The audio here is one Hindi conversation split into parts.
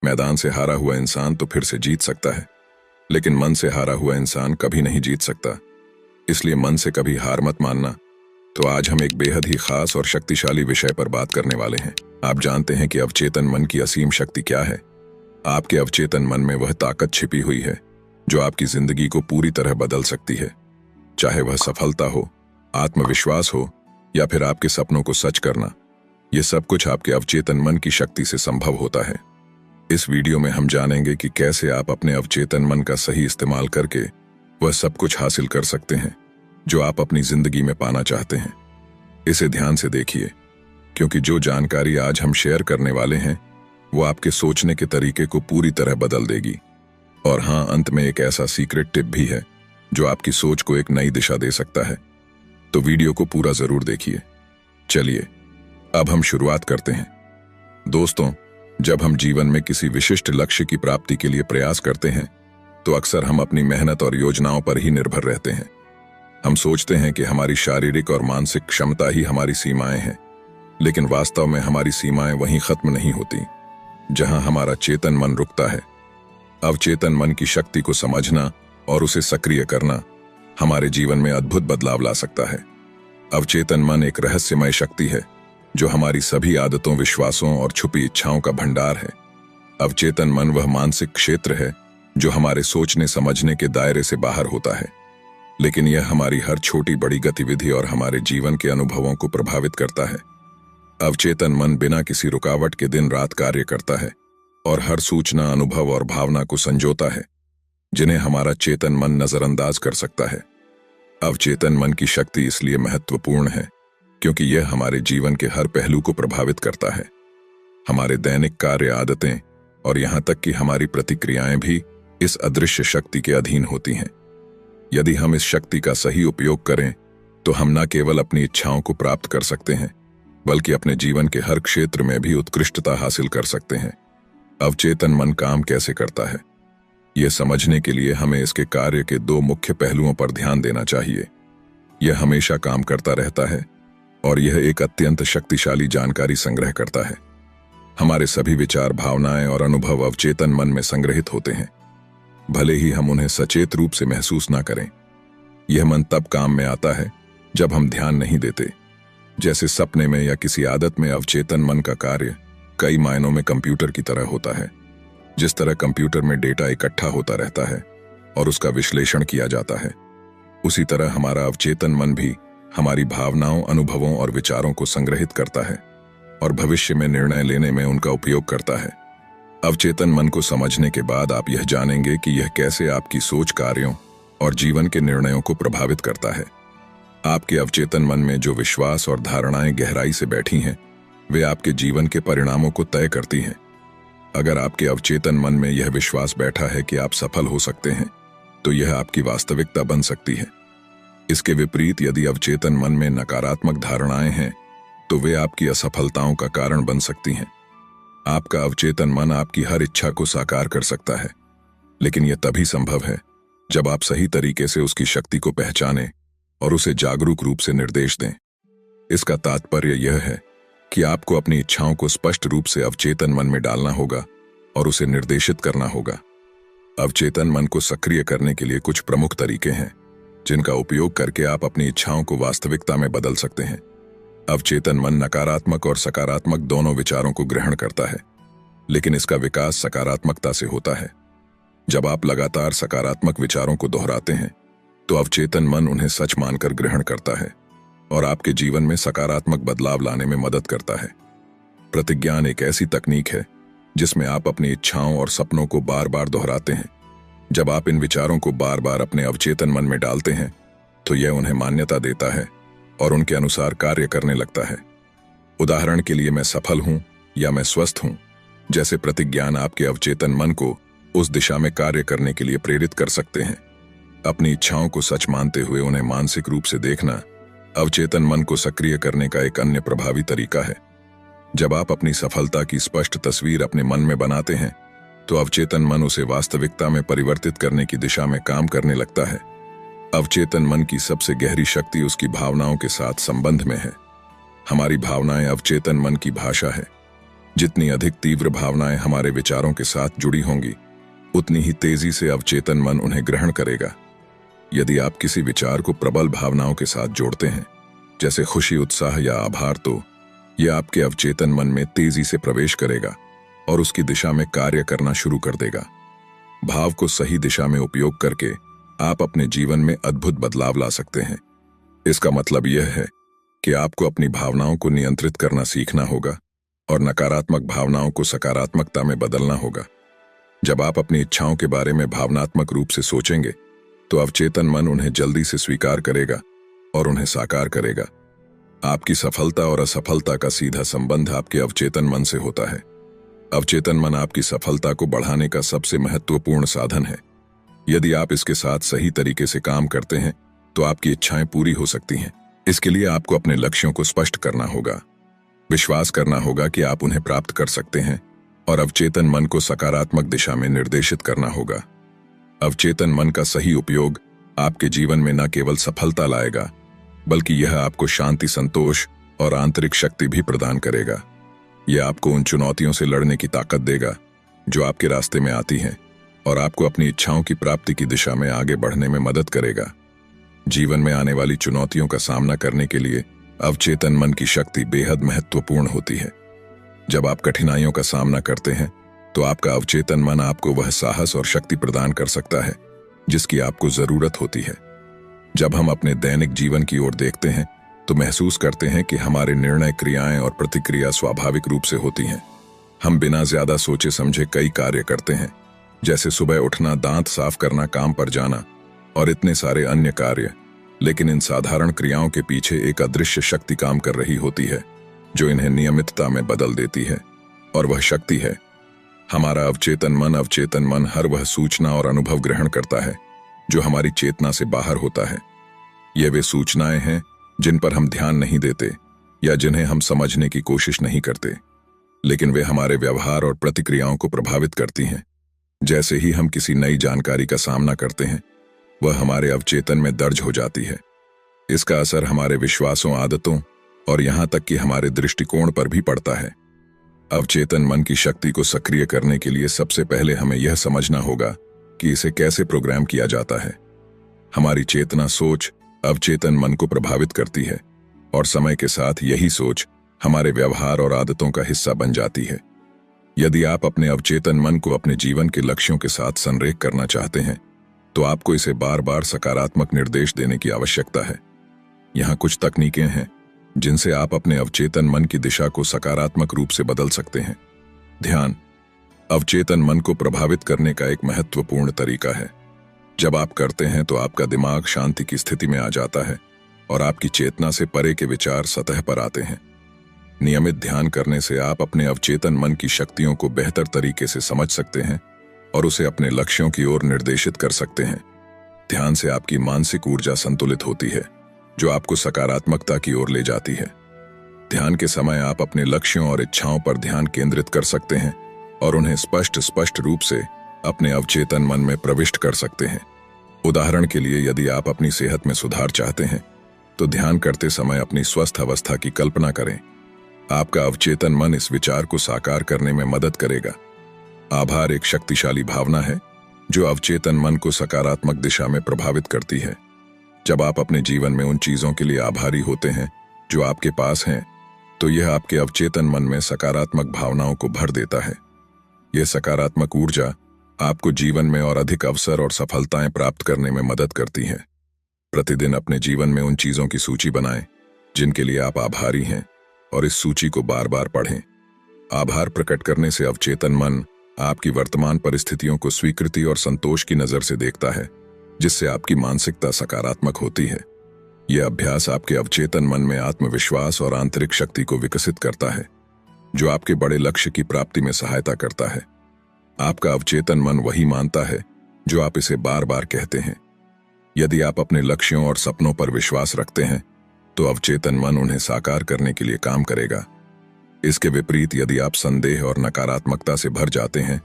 मैदान से हारा हुआ इंसान तो फिर से जीत सकता है, लेकिन मन से हारा हुआ इंसान कभी नहीं जीत सकता। इसलिए मन से कभी हार मत मानना। तो आज हम एक बेहद ही खास और शक्तिशाली विषय पर बात करने वाले हैं। आप जानते हैं कि अवचेतन मन की असीम शक्ति क्या है? आपके अवचेतन मन में वह ताकत छिपी हुई है जो आपकी जिंदगी को पूरी तरह बदल सकती है। चाहे वह सफलता हो, आत्मविश्वास हो या फिर आपके सपनों को सच करना, यह सब कुछ आपके अवचेतन मन की शक्ति से संभव होता है। इस वीडियो में हम जानेंगे कि कैसे आप अपने अवचेतन मन का सही इस्तेमाल करके वह सब कुछ हासिल कर सकते हैं जो आप अपनी जिंदगी में पाना चाहते हैं। इसे ध्यान से देखिए, क्योंकि जो जानकारी आज हम शेयर करने वाले हैं वो आपके सोचने के तरीके को पूरी तरह बदल देगी। और हाँ, अंत में एक ऐसा सीक्रेट टिप भी है जो आपकी सोच को एक नई दिशा दे सकता है। तो वीडियो को पूरा जरूर देखिए। चलिए अब हम शुरुआत करते हैं। दोस्तों, जब हम जीवन में किसी विशिष्ट लक्ष्य की प्राप्ति के लिए प्रयास करते हैं तो अक्सर हम अपनी मेहनत और योजनाओं पर ही निर्भर रहते हैं। हम सोचते हैं कि हमारी शारीरिक और मानसिक क्षमता ही हमारी सीमाएं हैं, लेकिन वास्तव में हमारी सीमाएं वहीं खत्म नहीं होती जहां हमारा चेतन मन रुकता है। अवचेतन मन की शक्ति को समझना और उसे सक्रिय करना हमारे जीवन में अद्भुत बदलाव ला सकता है। अवचेतन मन एक रहस्यमय शक्ति है जो हमारी सभी आदतों, विश्वासों और छुपी इच्छाओं का भंडार है। अवचेतन मन वह मानसिक क्षेत्र है जो हमारे सोचने समझने के दायरे से बाहर होता है, लेकिन यह हमारी हर छोटी बड़ी गतिविधि और हमारे जीवन के अनुभवों को प्रभावित करता है। अवचेतन मन बिना किसी रुकावट के दिन रात कार्य करता है और हर सूचना, अनुभव और भावना को संजोता है जिन्हें हमारा चेतन मन नजरअंदाज कर सकता है। अवचेतन मन की शक्ति इसलिए महत्वपूर्ण है क्योंकि यह हमारे जीवन के हर पहलू को प्रभावित करता है। हमारे दैनिक कार्य, आदतें और यहां तक कि हमारी प्रतिक्रियाएं भी इस अदृश्य शक्ति के अधीन होती हैं। यदि हम इस शक्ति का सही उपयोग करें तो हम न केवल अपनी इच्छाओं को प्राप्त कर सकते हैं, बल्कि अपने जीवन के हर क्षेत्र में भी उत्कृष्टता हासिल कर सकते हैं। अवचेतन मन काम कैसे करता है, यह समझने के लिए हमें इसके कार्य के दो मुख्य पहलुओं पर ध्यान देना चाहिए। यह हमेशा काम करता रहता है और यह एक अत्यंत शक्तिशाली जानकारी संग्रह करता है। हमारे सभी विचार, भावनाएं और अनुभव अवचेतन मन में संग्रहित होते हैं, भले ही हम उन्हें सचेत रूप से महसूस ना करें। यह मन तब काम में आता है जब हम ध्यान नहीं देते। जैसे सपने में या किसी आदत में अवचेतन मन का कार्य कई मायनों में कंप्यूटर की तरह होता है। जिस तरह कंप्यूटर में डेटा इकट्ठा होता रहता है और उसका विश्लेषण किया जाता है, उसी तरह हमारा अवचेतन मन भी हमारी भावनाओं, अनुभवों और विचारों को संग्रहित करता है और भविष्य में निर्णय लेने में उनका उपयोग करता है। अवचेतन मन को समझने के बाद आप यह जानेंगे कि यह कैसे आपकी सोच, कार्यों और जीवन के निर्णयों को प्रभावित करता है। आपके अवचेतन मन में जो विश्वास और धारणाएं गहराई से बैठी हैं, वे आपके जीवन के परिणामों को तय करती हैं। अगर आपके अवचेतन मन में यह विश्वास बैठा है कि आप सफल हो सकते हैं, तो यह आपकी वास्तविकता बन सकती है। इसके विपरीत यदि अवचेतन मन में नकारात्मक धारणाएं हैं, तो वे आपकी असफलताओं का कारण बन सकती हैं। आपका अवचेतन मन आपकी हर इच्छा को साकार कर सकता है, लेकिन यह तभी संभव है जब आप सही तरीके से उसकी शक्ति को पहचानें और उसे जागरूक रूप से निर्देश दें। इसका तात्पर्य यह है कि आपको अपनी इच्छाओं को स्पष्ट रूप से अवचेतन मन में डालना होगा और उसे निर्देशित करना होगा। अवचेतन मन को सक्रिय करने के लिए कुछ प्रमुख तरीके हैं जिनका उपयोग करके आप अपनी इच्छाओं को वास्तविकता में बदल सकते हैं। अवचेतन मन नकारात्मक और सकारात्मक दोनों विचारों को ग्रहण करता है, लेकिन इसका विकास सकारात्मकता से होता है। जब आप लगातार सकारात्मक विचारों को दोहराते हैं तो अवचेतन मन उन्हें सच मानकर ग्रहण करता है और आपके जीवन में सकारात्मक बदलाव लाने में मदद करता है। प्रतिज्ञान एक ऐसी तकनीक है जिसमें आप अपनी इच्छाओं और सपनों को बार बार दोहराते हैं। जब आप इन विचारों को बार बार अपने अवचेतन मन में डालते हैं तो यह उन्हें मान्यता देता है और उनके अनुसार कार्य करने लगता है। उदाहरण के लिए, मैं सफल हूं या मैं स्वस्थ हूं जैसे प्रतिज्ञान आपके अवचेतन मन को उस दिशा में कार्य करने के लिए प्रेरित कर सकते हैं। अपनी इच्छाओं को सच मानते हुए उन्हें मानसिक रूप से देखना अवचेतन मन को सक्रिय करने का एक अन्य प्रभावी तरीका है। जब आप अपनी सफलता की स्पष्ट तस्वीर अपने मन में बनाते हैं तो अवचेतन मन उसे वास्तविकता में परिवर्तित करने की दिशा में काम करने लगता है। अवचेतन मन की सबसे गहरी शक्ति उसकी भावनाओं के साथ संबंध में है। हमारी भावनाएं अवचेतन मन की भाषा है। जितनी अधिक तीव्र भावनाएं हमारे विचारों के साथ जुड़ी होंगी, उतनी ही तेजी से अवचेतन मन उन्हें ग्रहण करेगा। यदि आप किसी विचार को प्रबल भावनाओं के साथ जोड़ते हैं, जैसे खुशी, उत्साह या आभार, तो यह आपके अवचेतन मन में तेजी से प्रवेश करेगा और उसकी दिशा में कार्य करना शुरू कर देगा। भाव को सही दिशा में उपयोग करके आप अपने जीवन में अद्भुत बदलाव ला सकते हैं। इसका मतलब यह है कि आपको अपनी भावनाओं को नियंत्रित करना सीखना होगा और नकारात्मक भावनाओं को सकारात्मकता में बदलना होगा। जब आप अपनी इच्छाओं के बारे में भावनात्मक रूप से सोचेंगे, तो अवचेतन मन उन्हें जल्दी से स्वीकार करेगा और उन्हें साकार करेगा। आपकी सफलता और असफलता का सीधा संबंध आपके अवचेतन मन से होता है। अवचेतन मन आपकी सफलता को बढ़ाने का सबसे महत्वपूर्ण साधन है। यदि आप इसके साथ सही तरीके से काम करते हैं, तो आपकी इच्छाएं पूरी हो सकती हैं। इसके लिए आपको अपने लक्ष्यों को स्पष्ट करना होगा, विश्वास करना होगा कि आप उन्हें प्राप्त कर सकते हैं और अवचेतन मन को सकारात्मक दिशा में निर्देशित करना होगा। अवचेतन मन का सही उपयोग आपके जीवन में न केवल सफलता लाएगा, बल्कि यह आपको शांति, संतोष और आंतरिक शक्ति भी प्रदान करेगा। यह आपको उन चुनौतियों से लड़ने की ताकत देगा जो आपके रास्ते में आती हैं और आपको अपनी इच्छाओं की प्राप्ति की दिशा में आगे बढ़ने में मदद करेगा। जीवन में आने वाली चुनौतियों का सामना करने के लिए अवचेतन मन की शक्ति बेहद महत्वपूर्ण होती है। जब आप कठिनाइयों का सामना करते हैं, तो आपका अवचेतन मन आपको वह साहस और शक्ति प्रदान कर सकता है जिसकी आपको जरूरत होती है। जब हम अपने दैनिक जीवन की ओर देखते हैं, तो महसूस करते हैं कि हमारे निर्णय, क्रियाएं और प्रतिक्रिया स्वाभाविक रूप से होती हैं। हम बिना ज्यादा सोचे समझे कई कार्य करते हैं, जैसे सुबह उठना, दांत साफ करना, काम पर जाना और इतने सारे अन्य कार्य। लेकिन इन साधारण क्रियाओं के पीछे एक अदृश्य शक्ति काम कर रही होती है, जो इन्हें नियमितता में बदल देती है। और वह शक्ति है हमारा अवचेतन मन। अवचेतन मन हर वह सूचना और अनुभव ग्रहण करता है जो हमारी चेतना से बाहर होता है। ये वे सूचनाएं हैं जिन पर हम ध्यान नहीं देते या जिन्हें हम समझने की कोशिश नहीं करते, लेकिन वे हमारे व्यवहार और प्रतिक्रियाओं को प्रभावित करती हैं। जैसे ही हम किसी नई जानकारी का सामना करते हैं, वह हमारे अवचेतन में दर्ज हो जाती है। इसका असर हमारे विश्वासों, आदतों और यहां तक कि हमारे दृष्टिकोण पर भी पड़ता है। अवचेतन मन की शक्ति को सक्रिय करने के लिए सबसे पहले हमें यह समझना होगा कि इसे कैसे प्रोग्राम किया जाता है। हमारी चेतना, सोच अवचेतन मन को प्रभावित करती है और समय के साथ यही सोच हमारे व्यवहार और आदतों का हिस्सा बन जाती है। यदि आप अपने अवचेतन मन को अपने जीवन के लक्ष्यों के साथ संरेख करना चाहते हैं, तो आपको इसे बार बार सकारात्मक निर्देश देने की आवश्यकता है। यहाँ कुछ तकनीकें हैं जिनसे आप अपने अवचेतन मन की दिशा को सकारात्मक रूप से बदल सकते हैं। ध्यान अवचेतन मन को प्रभावित करने का एक महत्वपूर्ण तरीका है। जब आप करते हैं, तो आपका दिमाग शांति की स्थिति में आ जाता है और आपकी चेतना से परे के विचार सतह पर आते हैं। नियमित ध्यान करने से आप अपने अवचेतन मन की शक्तियों को बेहतर तरीके से समझ सकते हैं और उसे अपने लक्ष्यों की ओर निर्देशित कर सकते हैं। ध्यान से आपकी मानसिक ऊर्जा संतुलित होती है, जो आपको सकारात्मकता की ओर ले जाती है। ध्यान के समय आप अपने लक्ष्यों और इच्छाओं पर ध्यान केंद्रित कर सकते हैं और उन्हें स्पष्ट रूप से अपने अवचेतन मन में प्रविष्ट कर सकते हैं। उदाहरण के लिए, यदि आप अपनी सेहत में सुधार चाहते हैं, तो ध्यान करते समय अपनी स्वस्थ अवस्था की कल्पना करें। आपका अवचेतन मन इस विचार को साकार करने में मदद करेगा। आभार एक शक्तिशाली भावना है जो अवचेतन मन को सकारात्मक दिशा में प्रभावित करती है। जब आप अपने जीवन में उन चीजों के लिए आभारी होते हैं जो आपके पास हैं, तो यह आपके अवचेतन मन में सकारात्मक भावनाओं को भर देता है। यह सकारात्मक ऊर्जा आपको जीवन में और अधिक अवसर और सफलताएं प्राप्त करने में मदद करती है। प्रतिदिन अपने जीवन में उन चीजों की सूची बनाएं जिनके लिए आप आभारी हैं और इस सूची को बार बार पढ़ें। आभार प्रकट करने से अवचेतन मन आपकी वर्तमान परिस्थितियों को स्वीकृति और संतोष की नजर से देखता है, जिससे आपकी मानसिकता सकारात्मक होती है। यह अभ्यास आपके अवचेतन मन में आत्मविश्वास और आंतरिक शक्ति को विकसित करता है, जो आपके बड़े लक्ष्य की प्राप्ति में सहायता करता है। आपका अवचेतन मन वही मानता है जो आप इसे बार बार कहते हैं। यदि आप अपने लक्ष्यों और सपनों पर विश्वास रखते हैं, तो अवचेतन मन उन्हें साकार करने के लिए काम करेगा। इसके विपरीत, यदि आप संदेह और नकारात्मकता से भर जाते हैं,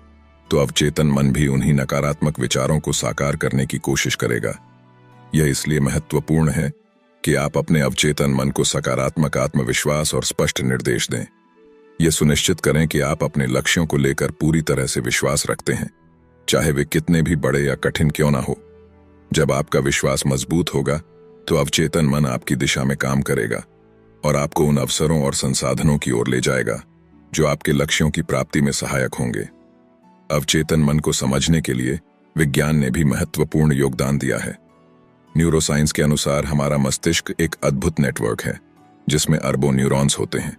तो अवचेतन मन भी उन्हीं नकारात्मक विचारों को साकार करने की कोशिश करेगा। यह इसलिए महत्वपूर्ण है कि आप अपने अवचेतन मन को सकारात्मक आत्मविश्वास और स्पष्ट निर्देश दें। यह सुनिश्चित करें कि आप अपने लक्ष्यों को लेकर पूरी तरह से विश्वास रखते हैं, चाहे वे कितने भी बड़े या कठिन क्यों ना हो। जब आपका विश्वास मजबूत होगा तो अवचेतन मन आपकी दिशा में काम करेगा और आपको उन अवसरों और संसाधनों की ओर ले जाएगा जो आपके लक्ष्यों की प्राप्ति में सहायक होंगे। अवचेतन मन को समझने के लिए विज्ञान ने भी महत्वपूर्ण योगदान दिया है। न्यूरोसाइंस के अनुसार हमारा मस्तिष्क एक अद्भुत नेटवर्क है जिसमें अरबों न्यूरॉन्स होते हैं।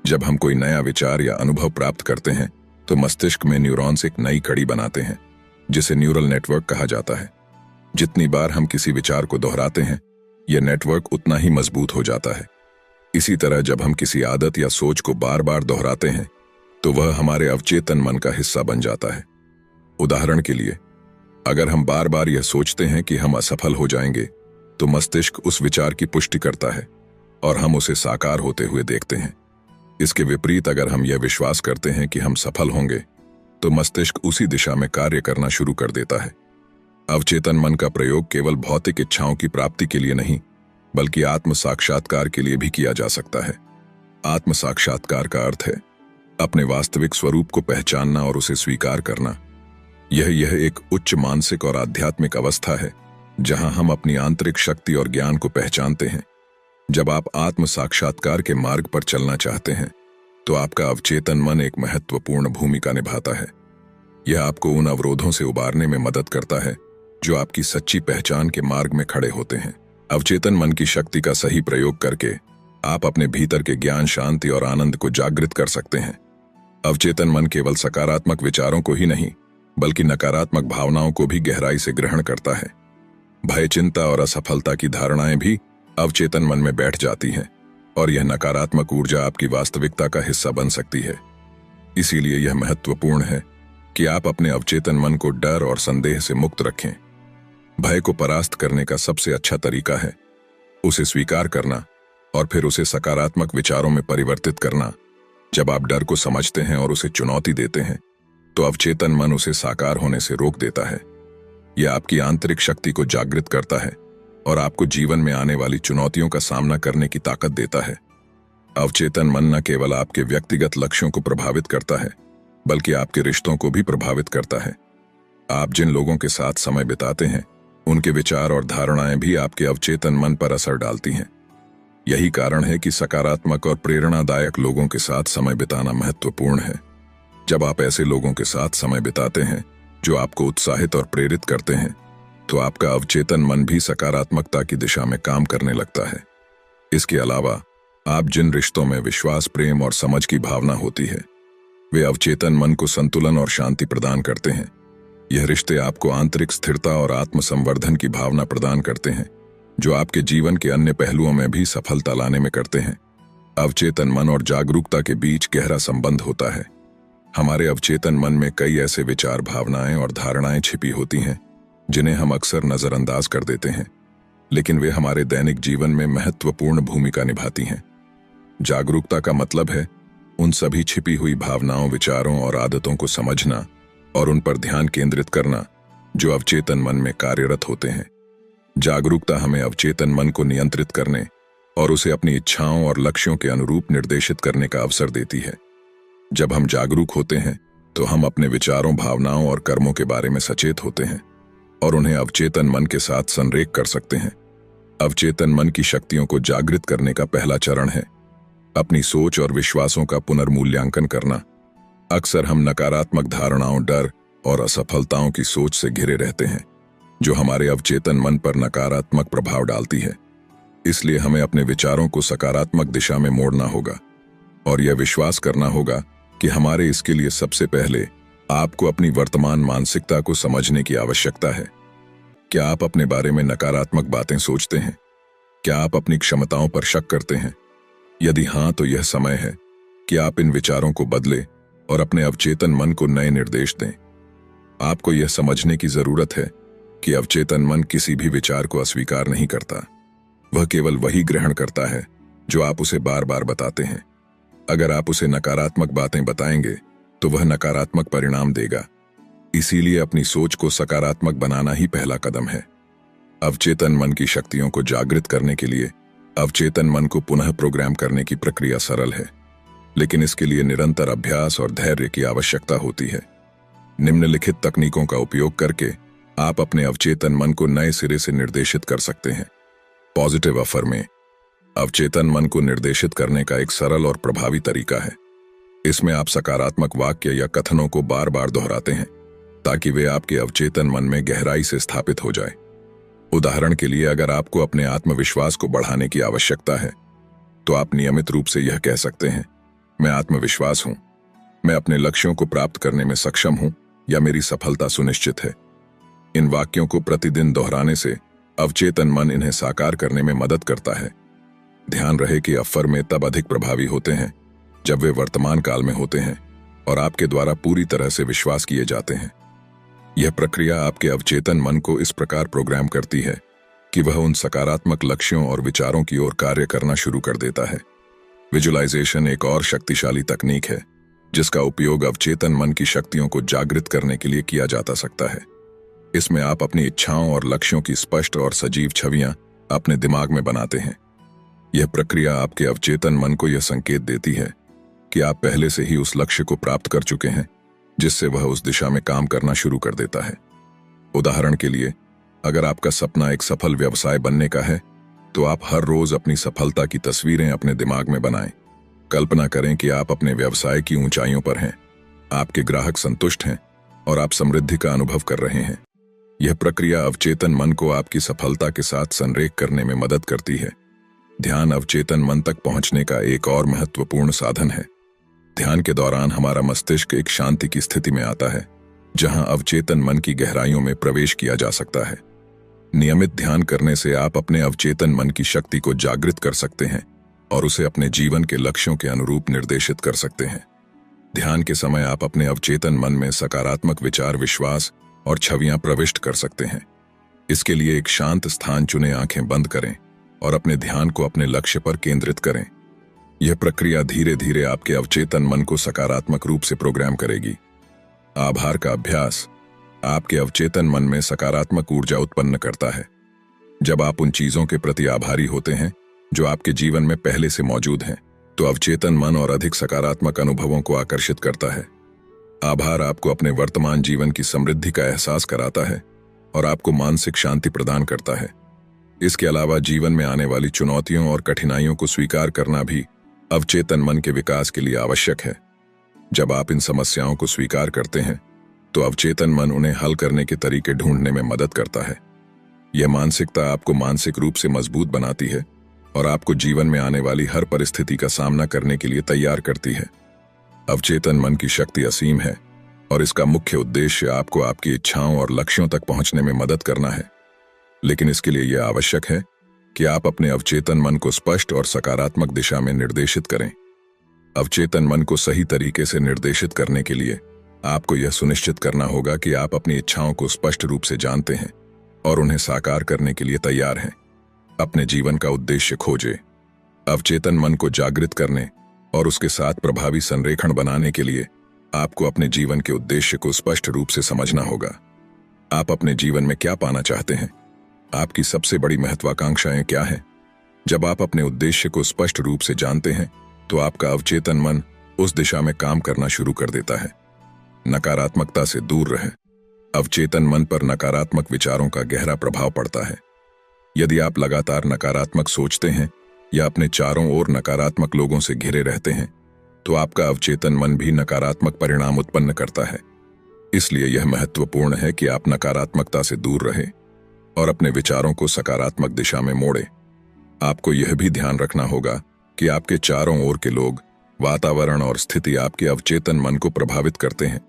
जब हम कोई नया विचार या अनुभव प्राप्त करते हैं तो मस्तिष्क में न्यूरॉन्स एक नई कड़ी बनाते हैं जिसे न्यूरल नेटवर्क कहा जाता है। जितनी बार हम किसी विचार को दोहराते हैं, यह नेटवर्क उतना ही मजबूत हो जाता है। इसी तरह जब हम किसी आदत या सोच को बार बार दोहराते हैं तो वह हमारे अवचेतन मन का हिस्सा बन जाता है। उदाहरण के लिए, अगर हम बार बार यह सोचते हैं कि हम असफल हो जाएंगे तो मस्तिष्क उस विचार की पुष्टि करता है और हम उसे साकार होते हुए देखते हैं। इसके विपरीत अगर हम यह विश्वास करते हैं कि हम सफल होंगे तो मस्तिष्क उसी दिशा में कार्य करना शुरू कर देता है। अवचेतन मन का प्रयोग केवल भौतिक इच्छाओं की प्राप्ति के लिए नहीं बल्कि आत्म साक्षात्कार के लिए भी किया जा सकता है। आत्म साक्षात्कार का अर्थ है अपने वास्तविक स्वरूप को पहचानना और उसे स्वीकार करना। यह एक उच्च मानसिक और आध्यात्मिक अवस्था है जहां हम अपनी आंतरिक शक्ति और ज्ञान को पहचानते हैं। जब आप आत्म साक्षात्कार के मार्ग पर चलना चाहते हैं तो आपका अवचेतन मन एक महत्वपूर्ण भूमिका निभाता है। यह आपको उन अवरोधों से उबारने में मदद करता है जो आपकी सच्ची पहचान के मार्ग में खड़े होते हैं। अवचेतन मन की शक्ति का सही प्रयोग करके आप अपने भीतर के ज्ञान, शांति और आनंद को जागृत कर सकते हैं। अवचेतन मन केवल सकारात्मक विचारों को ही नहीं बल्कि नकारात्मक भावनाओं को भी गहराई से ग्रहण करता है। भय, चिंता और असफलता की धारणाएं भी अवचेतन मन में बैठ जाती हैं और यह नकारात्मक ऊर्जा आपकी वास्तविकता का हिस्सा बन सकती है। इसीलिए यह महत्वपूर्ण है कि आप अपने अवचेतन मन को डर और संदेह से मुक्त रखें। भय को परास्त करने का सबसे अच्छा तरीका है उसे स्वीकार करना और फिर उसे सकारात्मक विचारों में परिवर्तित करना। जब आप डर को समझते हैं और उसे चुनौती देते हैं तो अवचेतन मन उसे साकार होने से रोक देता है। यह आपकी आंतरिक शक्ति को जागृत करता है और आपको जीवन में आने वाली चुनौतियों का सामना करने की ताकत देता है। अवचेतन मन न केवल आपके व्यक्तिगत लक्ष्यों को प्रभावित करता है बल्कि आपके रिश्तों को भी प्रभावित करता है। आप जिन लोगों के साथ समय बिताते हैं उनके विचार और धारणाएं भी आपके अवचेतन मन पर असर डालती हैं। यही कारण है कि सकारात्मक और प्रेरणादायक लोगों के साथ समय बिताना महत्वपूर्ण है। जब आप ऐसे लोगों के साथ समय बिताते हैं जो आपको उत्साहित और प्रेरित करते हैं तो आपका अवचेतन मन भी सकारात्मकता की दिशा में काम करने लगता है। इसके अलावा आप जिन रिश्तों में विश्वास, प्रेम और समझ की भावना होती है वे अवचेतन मन को संतुलन और शांति प्रदान करते हैं। यह रिश्ते आपको आंतरिक स्थिरता और आत्मसंवर्धन की भावना प्रदान करते हैं जो आपके जीवन के अन्य पहलुओं में भी सफलता लाने में करते हैं। अवचेतन मन और जागरूकता के बीच गहरा संबंध होता है। हमारे अवचेतन मन में कई ऐसे विचार, भावनाएं और धारणाएं छिपी होती हैं जिन्हें हम अक्सर नजरअंदाज कर देते हैं, लेकिन वे हमारे दैनिक जीवन में महत्वपूर्ण भूमिका निभाती हैं। जागरूकता का मतलब है उन सभी छिपी हुई भावनाओं, विचारों और आदतों को समझना और उन पर ध्यान केंद्रित करना जो अवचेतन मन में कार्यरत होते हैं। जागरूकता हमें अवचेतन मन को नियंत्रित करने और उसे अपनी इच्छाओं और लक्ष्यों के अनुरूप निर्देशित करने का अवसर देती है। जब हम जागरूक होते हैं तो हम अपने विचारों, भावनाओं और कर्मों के बारे में सचेत होते हैं और उन्हें अवचेतन मन के साथ संरेख कर सकते हैं। अवचेतन मन की शक्तियों को जागृत करने का पहला चरण है अपनी सोच और विश्वासों का पुनर्मूल्यांकन करना। अक्सर हम नकारात्मक धारणाओं, डर और असफलताओं की सोच से घिरे रहते हैं जो हमारे अवचेतन मन पर नकारात्मक प्रभाव डालती है। इसलिए हमें अपने विचारों को सकारात्मक दिशा में मोड़ना होगा और यह विश्वास करना होगा कि हमारे इसके लिए सबसे पहले आपको अपनी वर्तमान मानसिकता को समझने की आवश्यकता है। क्या आप अपने बारे में नकारात्मक बातें सोचते हैं? क्या आप अपनी क्षमताओं पर शक करते हैं? यदि हाँ, तो यह समय है कि आप इन विचारों को बदलें और अपने अवचेतन मन को नए निर्देश दें। आपको यह समझने की जरूरत है कि अवचेतन मन किसी भी विचार को अस्वीकार नहीं करता। वह केवल वही ग्रहण करता है जो आप उसे बार बार बताते हैं। अगर आप उसे नकारात्मक बातें बताएंगे तो वह नकारात्मक परिणाम देगा। इसीलिए अपनी सोच को सकारात्मक बनाना ही पहला कदम है। अवचेतन मन की शक्तियों को जागृत करने के लिए अवचेतन मन को पुनः प्रोग्राम करने की प्रक्रिया सरल है। लेकिन इसके लिए निरंतर अभ्यास और धैर्य की आवश्यकता होती है। निम्नलिखित तकनीकों का उपयोग करके आप अपने अवचेतन मन को नए सिरे से निर्देशित कर सकते हैं। पॉजिटिव अफर्मेशन अवचेतन मन को निर्देशित करने का एक सरल और प्रभावी तरीका है। इसमें आप सकारात्मक वाक्य या कथनों को बार बार दोहराते हैं ताकि वे आपके अवचेतन मन में गहराई से स्थापित हो जाए। उदाहरण के लिए, अगर आपको अपने आत्मविश्वास को बढ़ाने की आवश्यकता है तो आप नियमित रूप से यह कह सकते हैं, मैं आत्मविश्वास हूं, मैं अपने लक्ष्यों को प्राप्त करने में सक्षम हूं, या मेरी सफलता सुनिश्चित है। इन वाक्यों को प्रतिदिन दोहराने से अवचेतन मन इन्हें साकार करने में मदद करता है। ध्यान रहे कि अफर्मेशन तब अधिक प्रभावी होते हैं जब वे वर्तमान काल में होते हैं और आपके द्वारा पूरी तरह से विश्वास किए जाते हैं। यह प्रक्रिया आपके अवचेतन मन को इस प्रकार प्रोग्राम करती है कि वह उन सकारात्मक लक्ष्यों और विचारों की ओर कार्य करना शुरू कर देता है। विजुअलाइजेशन एक और शक्तिशाली तकनीक है जिसका उपयोग अवचेतन मन की शक्तियों को जागृत करने के लिए किया जा सकता है। इसमें आप अपनी इच्छाओं और लक्ष्यों की स्पष्ट और सजीव छवियां अपने दिमाग में बनाते हैं। यह प्रक्रिया आपके अवचेतन मन को यह संकेत देती है कि आप पहले से ही उस लक्ष्य को प्राप्त कर चुके हैं, जिससे वह उस दिशा में काम करना शुरू कर देता है। उदाहरण के लिए, अगर आपका सपना एक सफल व्यवसाय बनने का है तो आप हर रोज अपनी सफलता की तस्वीरें अपने दिमाग में बनाएं। कल्पना करें कि आप अपने व्यवसाय की ऊंचाइयों पर हैं, आपके ग्राहक संतुष्ट हैं और आप समृद्धि का अनुभव कर रहे हैं। यह प्रक्रिया अवचेतन मन को आपकी सफलता के साथ संरेख करने में मदद करती है। ध्यान अवचेतन मन तक पहुंचने का एक और महत्वपूर्ण साधन है। ध्यान के दौरान हमारा मस्तिष्क एक शांति की स्थिति में आता है, जहां अवचेतन मन की गहराइयों में प्रवेश किया जा सकता है। नियमित ध्यान करने से आप अपने अवचेतन मन की शक्ति को जागृत कर सकते हैं और उसे अपने जीवन के लक्ष्यों के अनुरूप निर्देशित कर सकते हैं। ध्यान के समय आप अपने अवचेतन मन में सकारात्मक विचार, विश्वास और छवियां प्रविष्ट कर सकते हैं। इसके लिए एक शांत स्थान चुनें, आंखें बंद करें और अपने ध्यान को अपने लक्ष्य पर केंद्रित करें। यह प्रक्रिया धीरे धीरे आपके अवचेतन मन को सकारात्मक रूप से प्रोग्राम करेगी। आभार का अभ्यास आपके अवचेतन मन में सकारात्मक ऊर्जा उत्पन्न करता है। जब आप उन चीजों के प्रति आभारी होते हैं जो आपके जीवन में पहले से मौजूद हैं, तो अवचेतन मन और अधिक सकारात्मक अनुभवों को आकर्षित करता है। आभार आपको अपने वर्तमान जीवन की समृद्धि का एहसास कराता है और आपको मानसिक शांति प्रदान करता है। इसके अलावा जीवन में आने वाली चुनौतियों और कठिनाइयों को स्वीकार करना भी अवचेतन मन के विकास के लिए आवश्यक है। जब आप इन समस्याओं को स्वीकार करते हैं तो अवचेतन मन उन्हें हल करने के तरीके ढूंढने में मदद करता है। यह मानसिकता आपको मानसिक रूप से मजबूत बनाती है और आपको जीवन में आने वाली हर परिस्थिति का सामना करने के लिए तैयार करती है। अवचेतन मन की शक्ति असीम है और इसका मुख्य उद्देश्य आपको आपकी इच्छाओं और लक्ष्यों तक पहुंचने में मदद करना है। लेकिन इसके लिए यह आवश्यक है कि आप अपने अवचेतन मन को स्पष्ट और सकारात्मक दिशा में निर्देशित करें। अवचेतन मन को सही तरीके से निर्देशित करने के लिए आपको यह सुनिश्चित करना होगा कि आप अपनी इच्छाओं को स्पष्ट रूप से जानते हैं और उन्हें साकार करने के लिए तैयार हैं। अपने जीवन का उद्देश्य खोजें। अवचेतन मन को जागृत करने और उसके साथ प्रभावी संरेखण बनाने के लिए आपको अपने जीवन के उद्देश्य को स्पष्ट रूप से समझना होगा। आप अपने जीवन में क्या पाना चाहते हैं? आपकी सबसे बड़ी महत्वाकांक्षाएं क्या हैं? जब आप अपने उद्देश्य को स्पष्ट रूप से जानते हैं तो आपका अवचेतन मन उस दिशा में काम करना शुरू कर देता है। नकारात्मकता से दूर रहें। अवचेतन मन पर नकारात्मक विचारों का गहरा प्रभाव पड़ता है। यदि आप लगातार नकारात्मक सोचते हैं या अपने चारों ओर नकारात्मक लोगों से घिरे रहते हैं तो आपका अवचेतन मन भी नकारात्मक परिणाम उत्पन्न करता है। इसलिए यह महत्वपूर्ण है कि आप नकारात्मकता से दूर रहें और अपने विचारों को सकारात्मक दिशा में मोड़ें। आपको यह भी ध्यान रखना होगा कि आपके चारों ओर के लोग, वातावरण और स्थिति आपके अवचेतन मन को प्रभावित करते हैं।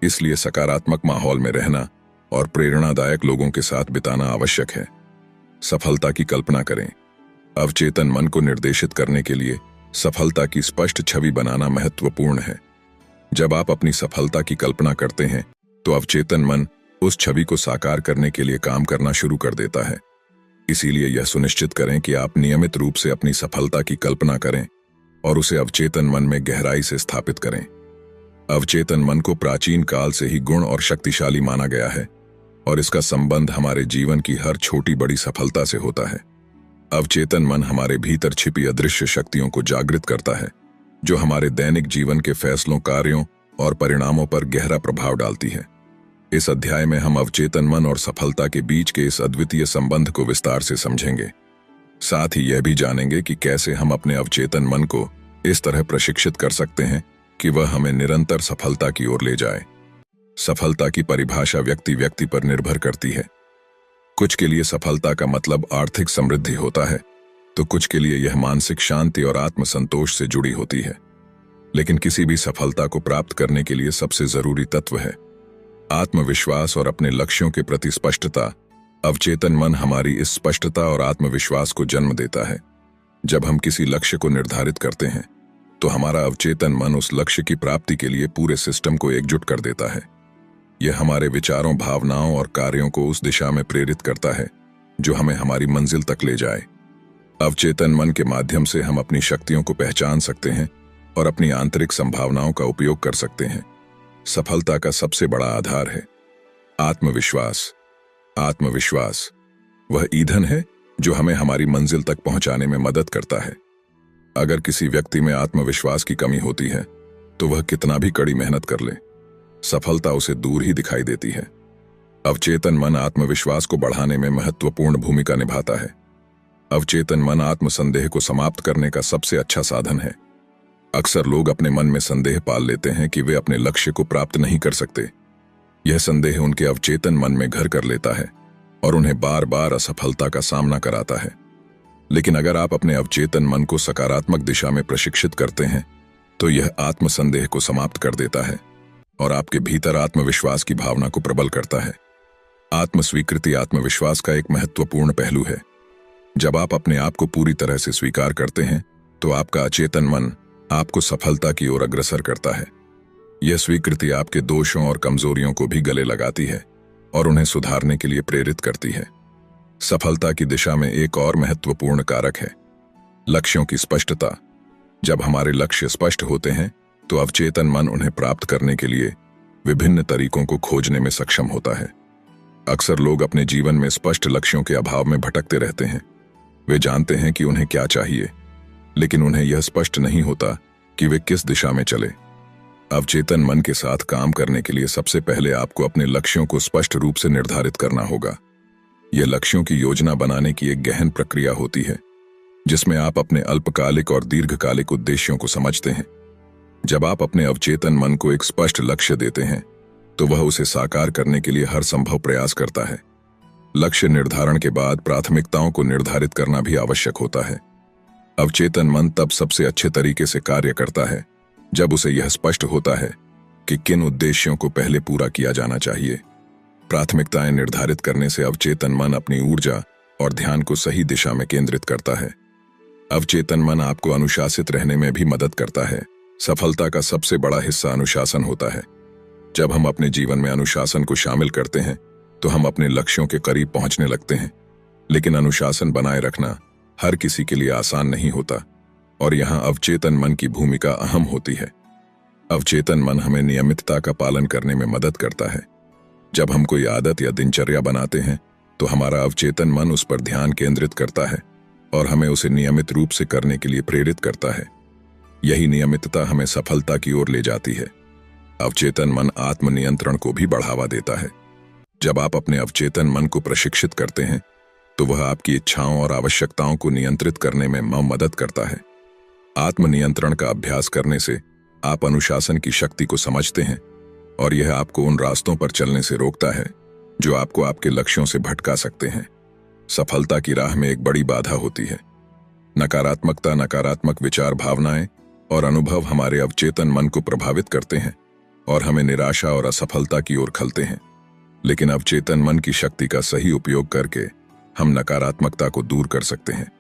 इसलिए सकारात्मक माहौल में रहना और प्रेरणादायक लोगों के साथ बिताना आवश्यक है। सफलता की कल्पना करें। अवचेतन मन को निर्देशित करने के लिए सफलता की स्पष्ट छवि बनाना महत्वपूर्ण है। जब आप अपनी सफलता की कल्पना करते हैं तो अवचेतन मन उस छवि को साकार करने के लिए काम करना शुरू कर देता है। इसीलिए यह सुनिश्चित करें कि आप नियमित रूप से अपनी सफलता की कल्पना करें और उसे अवचेतन मन में गहराई से स्थापित करें। अवचेतन मन को प्राचीन काल से ही गुण और शक्तिशाली माना गया है और इसका संबंध हमारे जीवन की हर छोटी बड़ी सफलता से होता है। अवचेतन मन हमारे भीतर छिपी अदृश्य शक्तियों को जागृत करता है जो हमारे दैनिक जीवन के फैसलों, कार्यों और परिणामों पर गहरा प्रभाव डालती है। इस अध्याय में हम अवचेतन मन और सफलता के बीच के इस अद्वितीय संबंध को विस्तार से समझेंगे। साथ ही यह भी जानेंगे कि कैसे हम अपने अवचेतन मन को इस तरह प्रशिक्षित कर सकते हैं कि वह हमें निरंतर सफलता की ओर ले जाए। सफलता की परिभाषा व्यक्ति व्यक्ति पर निर्भर करती है। कुछ के लिए सफलता का मतलब आर्थिक समृद्धि होता है, तो कुछ के लिए यह मानसिक शांति और आत्मसंतोष से जुड़ी होती है। लेकिन किसी भी सफलता को प्राप्त करने के लिए सबसे जरूरी तत्व है आत्मविश्वास और अपने लक्ष्यों के प्रति स्पष्टता। अवचेतन मन हमारी इस स्पष्टता और आत्मविश्वास को जन्म देता है। जब हम किसी लक्ष्य को निर्धारित करते हैं, तो हमारा अवचेतन मन उस लक्ष्य की प्राप्ति के लिए पूरे सिस्टम को एकजुट कर देता है। यह हमारे विचारों, भावनाओं और कार्यों को उस दिशा में प्रेरित करता है जो हमें हमारी मंजिल तक ले जाए। अवचेतन मन के माध्यम से हम अपनी शक्तियों को पहचान सकते हैं और अपनी आंतरिक संभावनाओं का उपयोग कर सकते हैं। सफलता का सबसे बड़ा आधार है आत्मविश्वास। आत्मविश्वास वह ईंधन है जो हमें हमारी मंजिल तक पहुंचाने में मदद करता है। अगर किसी व्यक्ति में आत्मविश्वास की कमी होती है, तो वह कितना भी कड़ी मेहनत कर ले, सफलता उसे दूर ही दिखाई देती है। अवचेतन मन आत्मविश्वास को बढ़ाने में महत्वपूर्ण भूमिका निभाता है। अवचेतन मन आत्मसंदेह को समाप्त करने का सबसे अच्छा साधन है। अक्सर लोग अपने मन में संदेह पाल लेते हैं कि वे अपने लक्ष्य को प्राप्त नहीं कर सकते। यह संदेह उनके अवचेतन मन में घर कर लेता है और उन्हें बार बार असफलता का सामना कराता है। लेकिन अगर आप अपने अवचेतन मन को सकारात्मक दिशा में प्रशिक्षित करते हैं, तो यह आत्मसंदेह को समाप्त कर देता है और आपके भीतर आत्मविश्वास की भावना को प्रबल करता है। आत्मस्वीकृति आत्मविश्वास का एक महत्वपूर्ण पहलू है। जब आप अपने आप को पूरी तरह से स्वीकार करते हैं, तो आपका अचेतन मन आपको सफलता की ओर अग्रसर करता है। यह स्वीकृति आपके दोषों और कमजोरियों को भी गले लगाती है और उन्हें सुधारने के लिए प्रेरित करती है। सफलता की दिशा में एक और महत्वपूर्ण कारक है लक्ष्यों की स्पष्टता। जब हमारे लक्ष्य स्पष्ट होते हैं, तो अवचेतन मन उन्हें प्राप्त करने के लिए विभिन्न तरीकों को खोजने में सक्षम होता है। अक्सर लोग अपने जीवन में स्पष्ट लक्ष्यों के अभाव में भटकते रहते हैं। वे जानते हैं कि उन्हें क्या चाहिए, लेकिन उन्हें यह स्पष्ट नहीं होता कि वे किस दिशा में चले। अवचेतन मन के साथ काम करने के लिए सबसे पहले आपको अपने लक्ष्यों को स्पष्ट रूप से निर्धारित करना होगा। यह लक्ष्यों की योजना बनाने की एक गहन प्रक्रिया होती है, जिसमें आप अपने अल्पकालिक और दीर्घकालिक उद्देश्यों को समझते हैं। जब आप अपने अवचेतन मन को एक स्पष्ट लक्ष्य देते हैं, तो वह उसे साकार करने के लिए हर संभव प्रयास करता है। लक्ष्य निर्धारण के बाद प्राथमिकताओं को निर्धारित करना भी आवश्यक होता है। अवचेतन मन तब सबसे अच्छे तरीके से कार्य करता है जब उसे यह स्पष्ट होता है कि किन उद्देश्यों को पहले पूरा किया जाना चाहिए। प्राथमिकताएं निर्धारित करने से अवचेतन मन अपनी ऊर्जा और ध्यान को सही दिशा में केंद्रित करता है। अवचेतन मन आपको अनुशासित रहने में भी मदद करता है। सफलता का सबसे बड़ा हिस्सा अनुशासन होता है। जब हम अपने जीवन में अनुशासन को शामिल करते हैं, तो हम अपने लक्ष्यों के करीब पहुंचने लगते हैं। लेकिन अनुशासन बनाए रखना हर किसी के लिए आसान नहीं होता, और यहाँ अवचेतन मन की भूमिका अहम होती है। अवचेतन मन हमें नियमितता का पालन करने में मदद करता है। जब हम कोई आदत या दिनचर्या बनाते हैं, तो हमारा अवचेतन मन उस पर ध्यान केंद्रित करता है और हमें उसे नियमित रूप से करने के लिए प्रेरित करता है। यही नियमितता हमें सफलता की ओर ले जाती है। अवचेतन मन आत्मनियंत्रण को भी बढ़ावा देता है। जब आप अपने अवचेतन मन को प्रशिक्षित करते हैं, तो वह आपकी इच्छाओं और आवश्यकताओं को नियंत्रित करने में मदद करता है। आत्मनियंत्रण का अभ्यास करने से आप अनुशासन की शक्ति को समझते हैं, और यह आपको उन रास्तों पर चलने से रोकता है जो आपको आपके लक्ष्यों से भटका सकते हैं। सफलता की राह में एक बड़ी बाधा होती है नकारात्मकता। नकारात्मक विचार, भावनाएं और अनुभव हमारे अवचेतन मन को प्रभावित करते हैं और हमें निराशा और असफलता की ओर खलते हैं। लेकिन अवचेतन मन की शक्ति का सही उपयोग करके हम नकारात्मकता को दूर कर सकते हैं।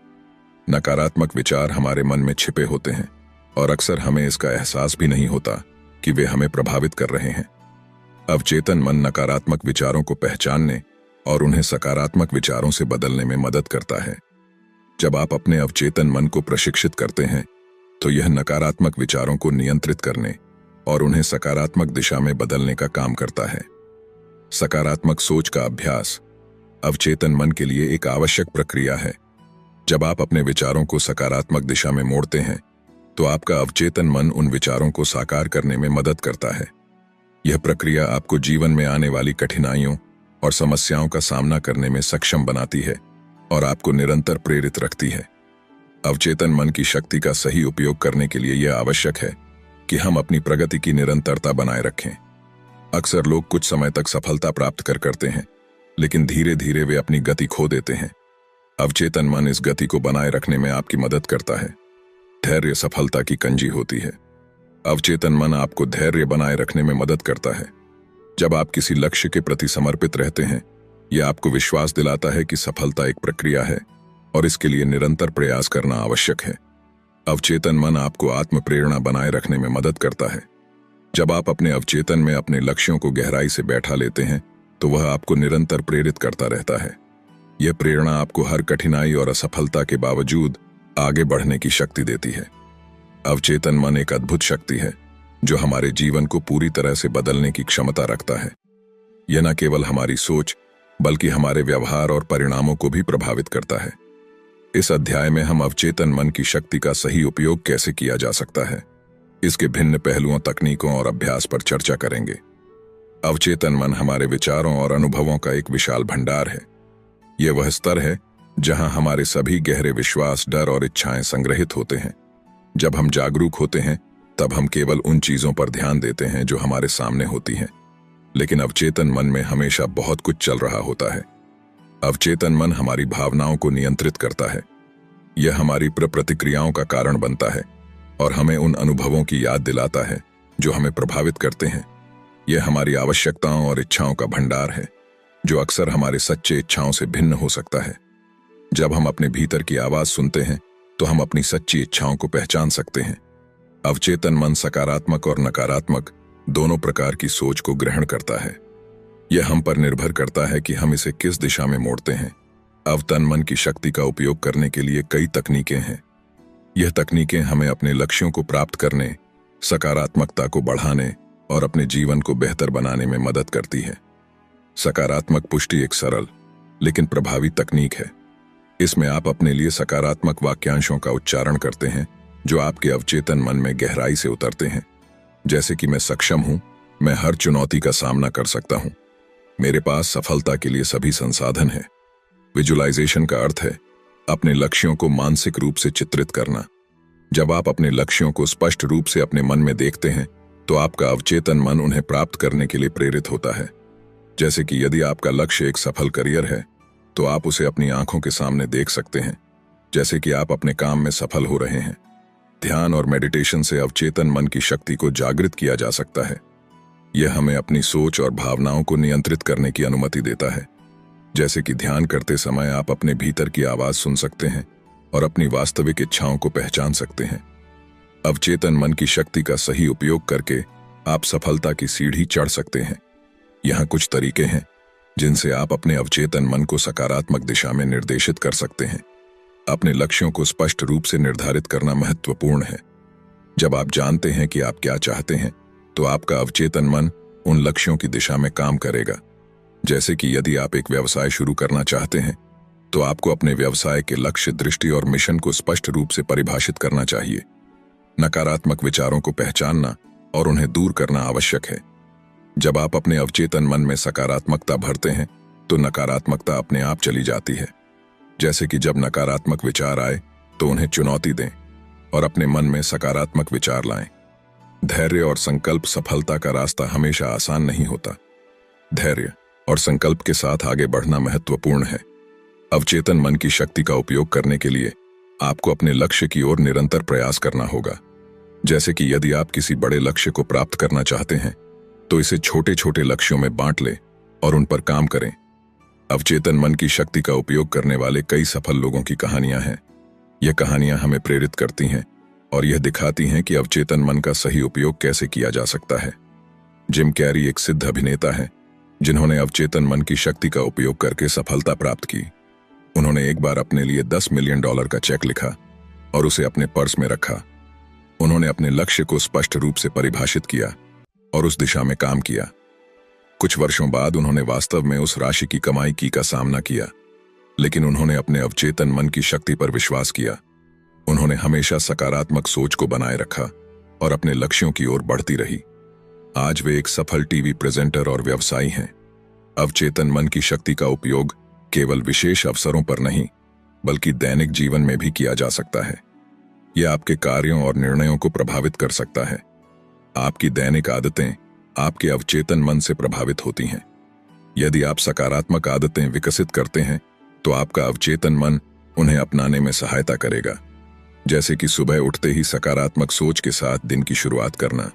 नकारात्मक विचार हमारे मन में छिपे होते हैं और अक्सर हमें इसका एहसास भी नहीं होता कि वे हमें प्रभावित कर रहे हैं। अवचेतन मन नकारात्मक विचारों को पहचानने और उन्हें सकारात्मक विचारों से बदलने में मदद करता है। जब आप अपने अवचेतन मन को प्रशिक्षित करते हैं, तो यह नकारात्मक विचारों को नियंत्रित करने और उन्हें सकारात्मक दिशा में बदलने का काम करता है। सकारात्मक सोच का अभ्यास अवचेतन मन के लिए एक आवश्यक प्रक्रिया है। जब आप अपने विचारों को सकारात्मक दिशा में मोड़ते हैं, तो आपका अवचेतन मन उन विचारों को साकार करने में मदद करता है। यह प्रक्रिया आपको जीवन में आने वाली कठिनाइयों और समस्याओं का सामना करने में सक्षम बनाती है और आपको निरंतर प्रेरित रखती है। अवचेतन मन की शक्ति का सही उपयोग करने के लिए यह आवश्यक है कि हम अपनी प्रगति की निरंतरता बनाए रखें। अक्सर लोग कुछ समय तक सफलता प्राप्त करते हैं, लेकिन धीरे धीरे वे अपनी गति खो देते हैं। अवचेतन मन इस गति को बनाए रखने में आपकी मदद करता है। धैर्य सफलता की कंजी होती है। अवचेतन मन आपको धैर्य बनाए रखने में मदद करता है। जब आप किसी लक्ष्य के प्रति समर्पित रहते हैं, यह आपको विश्वास दिलाता है कि सफलता एक प्रक्रिया है और इसके लिए निरंतर प्रयास करना आवश्यक है। अवचेतन मन आपको आत्म प्रेरणा बनाए रखने में मदद करता है। जब आप अपने अवचेतन में अपने लक्ष्यों को गहराई से बैठा लेते हैं, तो वह आपको निरंतर प्रेरित करता रहता है। यह प्रेरणा आपको हर कठिनाई और असफलता के बावजूद आगे बढ़ने की शक्ति देती है। अवचेतन मन एक अद्भुत शक्ति है जो हमारे जीवन को पूरी तरह से बदलने की क्षमता रखता है। यह न केवल हमारी सोच बल्कि हमारे व्यवहार और परिणामों को भी प्रभावित करता है। इस अध्याय में हम अवचेतन मन की शक्ति का सही उपयोग कैसे किया जा सकता है, इसके भिन्न पहलुओं, तकनीकों और अभ्यास पर चर्चा करेंगे। अवचेतन मन हमारे विचारों और अनुभवों का एक विशाल भंडार है। यह वह स्तर है जहां हमारे सभी गहरे विश्वास, डर और इच्छाएं संग्रहित होते हैं। जब हम जागरूक होते हैं, तब हम केवल उन चीजों पर ध्यान देते हैं जो हमारे सामने होती हैं, लेकिन अवचेतन मन में हमेशा बहुत कुछ चल रहा होता है। अवचेतन मन हमारी भावनाओं को नियंत्रित करता है। यह हमारी प्रतिक्रियाओं का कारण बनता है और हमें उन अनुभवों की याद दिलाता है जो हमें प्रभावित करते हैं। यह हमारी आवश्यकताओं और इच्छाओं का भंडार है, जो अक्सर हमारे सच्चे इच्छाओं से भिन्न हो सकता है। जब हम अपने भीतर की आवाज सुनते हैं, तो हम अपनी सच्ची इच्छाओं को पहचान सकते हैं। अवचेतन मन सकारात्मक और नकारात्मक दोनों प्रकार की सोच को ग्रहण करता है। यह हम पर निर्भर करता है कि हम इसे किस दिशा में मोड़ते हैं। अवचेतन मन की शक्ति का उपयोग करने के लिए कई तकनीकें हैं। यह तकनीकें हमें अपने लक्ष्यों को प्राप्त करने, सकारात्मकता को बढ़ाने और अपने जीवन को बेहतर बनाने में मदद करती है। सकारात्मक पुष्टि एक सरल लेकिन प्रभावी तकनीक है। इसमें आप अपने लिए सकारात्मक वाक्यांशों का उच्चारण करते हैं जो आपके अवचेतन मन में गहराई से उतरते हैं, जैसे कि मैं सक्षम हूं, मैं हर चुनौती का सामना कर सकता हूं, मेरे पास सफलता के लिए सभी संसाधन हैं। विजुअलाइजेशन का अर्थ है अपने लक्ष्यों को मानसिक रूप से चित्रित करना। जब आप अपने लक्ष्यों को स्पष्ट रूप से अपने मन में देखते हैं, तो आपका अवचेतन मन उन्हें प्राप्त करने के लिए प्रेरित होता है। जैसे कि यदि आपका लक्ष्य एक सफल करियर है, तो आप उसे अपनी आंखों के सामने देख सकते हैं, जैसे कि आप अपने काम में सफल हो रहे हैं। ध्यान और मेडिटेशन से अवचेतन मन की शक्ति को जागृत किया जा सकता है। यह हमें अपनी सोच और भावनाओं को नियंत्रित करने की अनुमति देता है। जैसे कि ध्यान करते समय आप अपने भीतर की आवाज सुन सकते हैं और अपनी वास्तविक इच्छाओं को पहचान सकते हैं। अवचेतन मन की शक्ति का सही उपयोग करके आप सफलता की सीढ़ी चढ़ सकते हैं। यहाँ कुछ तरीके हैं जिनसे आप अपने अवचेतन मन को सकारात्मक दिशा में निर्देशित कर सकते हैं। अपने लक्ष्यों को स्पष्ट रूप से निर्धारित करना महत्वपूर्ण है। जब आप जानते हैं कि आप क्या चाहते हैं, तो आपका अवचेतन मन उन लक्ष्यों की दिशा में काम करेगा। जैसे कि यदि आप एक व्यवसाय शुरू करना चाहते हैं, तो आपको अपने व्यवसाय के लक्ष्य, दृष्टि और मिशन को स्पष्ट रूप से परिभाषित करना चाहिए। नकारात्मक विचारों को पहचानना और उन्हें दूर करना आवश्यक है। जब आप अपने अवचेतन मन में सकारात्मकता भरते हैं, तो नकारात्मकता अपने आप चली जाती है। जैसे कि जब नकारात्मक विचार आए, तो उन्हें चुनौती दें और अपने मन में सकारात्मक विचार लाएं। धैर्य और संकल्प सफलता का रास्ता हमेशा आसान नहीं होता। धैर्य और संकल्प के साथ आगे बढ़ना महत्वपूर्ण है। अवचेतन मन की शक्ति का उपयोग करने के लिए आपको अपने लक्ष्य की ओर निरंतर प्रयास करना होगा। जैसे कि यदि आप किसी बड़े लक्ष्य को प्राप्त करना चाहते हैं, तो इसे छोटे छोटे लक्ष्यों में बांट लें और उन पर काम करें। अवचेतन मन की शक्ति का उपयोग करने वाले कई सफल लोगों की कहानियां हैं। यह कहानियां हमें प्रेरित करती हैं और यह दिखाती हैं कि अवचेतन मन का सही उपयोग कैसे किया जा सकता है। जिम कैरी एक सिद्ध अभिनेता है जिन्होंने अवचेतन मन की शक्ति का उपयोग करके सफलता प्राप्त की। उन्होंने एक बार अपने लिए $10 मिलियन का चेक लिखा और उसे अपने पर्स में रखा। उन्होंने अपने लक्ष्य को स्पष्ट रूप से परिभाषित किया और उस दिशा में काम किया। कुछ वर्षों बाद उन्होंने वास्तव में उस राशि की कमाई का सामना किया, लेकिन उन्होंने अपने अवचेतन मन की शक्ति पर विश्वास किया। उन्होंने हमेशा सकारात्मक सोच को बनाए रखा और अपने लक्ष्यों की ओर बढ़ती रही। आज वे एक सफल टीवी प्रेजेंटर और व्यवसायी हैं। अवचेतन मन की शक्ति का उपयोग केवल विशेष अवसरों पर नहीं, बल्कि दैनिक जीवन में भी किया जा सकता है। यह आपके कार्यों और निर्णयों को प्रभावित कर सकता है। आपकी दैनिक आदतें आपके अवचेतन मन से प्रभावित होती हैं। यदि आप सकारात्मक आदतें विकसित करते हैं, तो आपका अवचेतन मन उन्हें अपनाने में सहायता करेगा। जैसे कि सुबह उठते ही सकारात्मक सोच के साथ दिन की शुरुआत करना।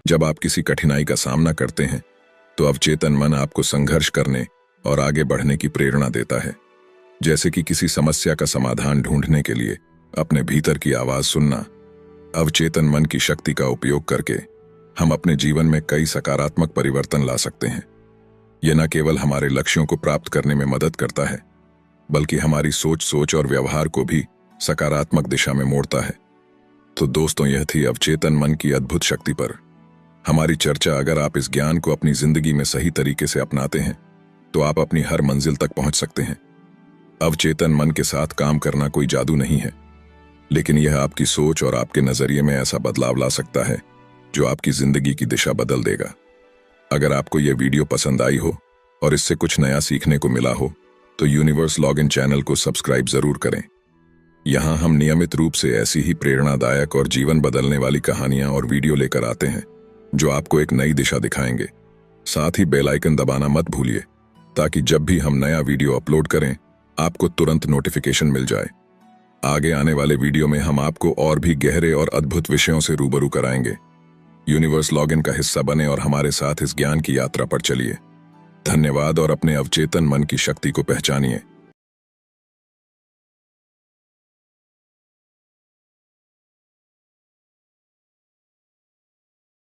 जब आप किसी कठिनाई का सामना करते हैं, तो अवचेतन मन आपको संघर्ष करने और आगे बढ़ने की प्रेरणा देता है। जैसे कि किसी समस्या का समाधान ढूंढने के लिए अपने भीतर की आवाज सुनना। अवचेतन मन की शक्ति का उपयोग करके हम अपने जीवन में कई सकारात्मक परिवर्तन ला सकते हैं। यह न केवल हमारे लक्ष्यों को प्राप्त करने में मदद करता है, बल्कि हमारी सोच और व्यवहार को भी सकारात्मक दिशा में मोड़ता है। तो दोस्तों, यह थी अवचेतन मन की अद्भुत शक्ति पर हमारी चर्चा। अगर आप इस ज्ञान को अपनी जिंदगी में सही तरीके से अपनाते हैं, तो आप अपनी हर मंजिल तक पहुंच सकते हैं। अवचेतन मन के साथ काम करना कोई जादू नहीं है, लेकिन यह आपकी सोच और आपके नजरिए में ऐसा बदलाव ला सकता है जो आपकी जिंदगी की दिशा बदल देगा। अगर आपको यह वीडियो पसंद आई हो और इससे कुछ नया सीखने को मिला हो, तो यूनिवर्स लॉगिन चैनल को सब्सक्राइब जरूर करें। यहाँ हम नियमित रूप से ऐसी ही प्रेरणादायक और जीवन बदलने वाली कहानियां और वीडियो लेकर आते हैं, जो आपको एक नई दिशा दिखाएंगे। साथ ही बेल आइकन दबाना मत भूलिए, ताकि जब भी हम नया वीडियो अपलोड करें, आपको तुरंत नोटिफिकेशन मिल जाए। आगे आने वाले वीडियो में हम आपको और भी गहरे और अद्भुत विषयों से रूबरू कराएंगे। यूनिवर्स लॉगिन का हिस्सा बने और हमारे साथ इस ज्ञान की यात्रा पर चलिए। धन्यवाद और अपने अवचेतन मन की शक्ति को पहचानिए।